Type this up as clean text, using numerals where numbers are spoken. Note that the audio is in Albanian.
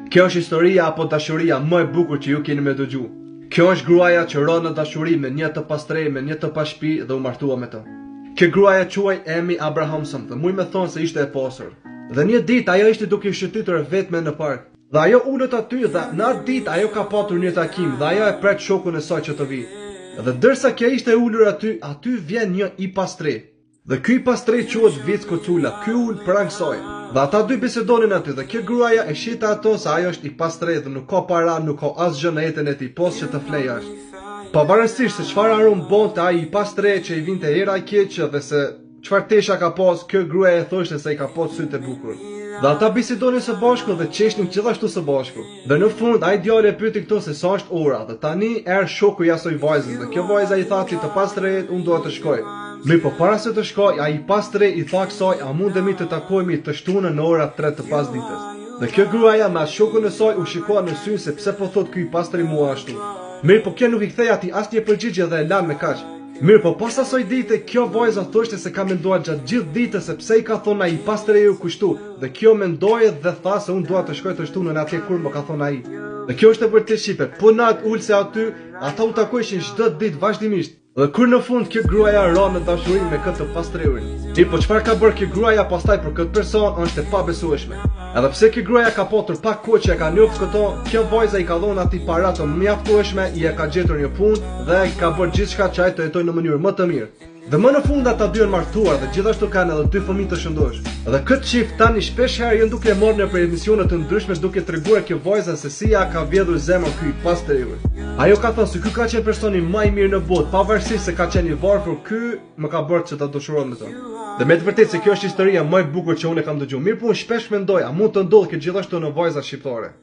Kjo është historia apo dashuria më e bukur që ju keni më dëgju. Kjo është gruaja që rënë në dashuri me një të pastrej, me një të pa shtëpi dhe u martua me të. Kjo gruaja quaj Amy Abrahamson dhe muj me thonë se ishte e pasur. Dhe një ditë ajo ishte duke shëtitur vetme në park. Dhe ajo ulët aty dhe në atë ditë ajo ka patur një takim dhe ajo e pret shokun e saj që të vi. Dhe dërsa kjo ishte ulur aty vjen një i pastrej. Dhe ky i pastrej quhet Vic Kocula, ky ul pranë saj. Dhe ata dy bisedonin aty dhe kjo gruaja e shita ato se ajo është i pastrej dhe nuk ka para, nuk ka asgjë në jetën e tij poshtë që të flej është. Pavarësisht se çfarë arum bonte ai i pastrej që i vinte era e keq dhe se çfarë tesha ka pas, kjo gruaja e thoshte se i ka pas sytë e bukur. Dhe ata bisedonin së bashku dhe qeshnin gjithashtu së bashku. Dhe në fund ai djalë e pyeti këto se sa është ora dhe tani shoku i asoj vajzës dhe kjo vajza i tha ti të pastrejt, unë dua të shkoj. Mirë, po para se të shkoj, ai i pastrej i tha kësaj, a mundemi të takohemi të shtunën në ora 3 të pasdites. Dhe kjo gruaja me shokun e saj u shikoa në sy se pse po thot ky i pastrej mua ashtu. Mirë, po kjo nuk i kthej atij asnjë përgjigje dhe e lan me kaq. Mirë, po pas asaj dite kjo vajza thoshte se ka menduar gjatë gjithë ditës se pse i ka thonë ai i pastreju kushtu. Dhe kjo mendoi dhe tha se unë dua të shkoj të shtunën atje kur më ka thonë ai. Dhe kjo është e vërtet shipe. Po nat ulse aty, ata u takoheshin çdo ditë vazhdimisht. Dhe kur në fund kjo gruaja ra në dashuri me këtë pastreurin. Po çfarë ka bërë kjo gruaja pastaj për këtë person është e pabesueshme. Edhe pse kjo gruaja ka patur pak kohë që e ka njohur këto, kjo vajza i ka dhënë atij para të mjaftueshme, i e ka gjetur një punë dhe i ka bërë gjithçka që ai të jetojë në mënyrë më të mirë. Dhe më në fund ata dy janë martuar dhe gjithashtu kanë edhe 2 fëmijë të shëndosh. Dhe këtë çift tani shpesh herë janë duke marrë në emisione të ndryshme duke treguar kjo vajza se si ja ka vjedhur zemrën ky pastreju. Ajo ka thënë se ky ka qenë personi më i mirë në botë, pavarësisht se ka qenë i varfër, ky më ka bërë që ta dëshiroj me të. Dhe me të vërtetë se kjo është historia më e bukur që unë kam dëgjuar. Mirë, po unë shpesh mendoj, a mund të ndodhë kjo gjithashtu në vajza shqiptare?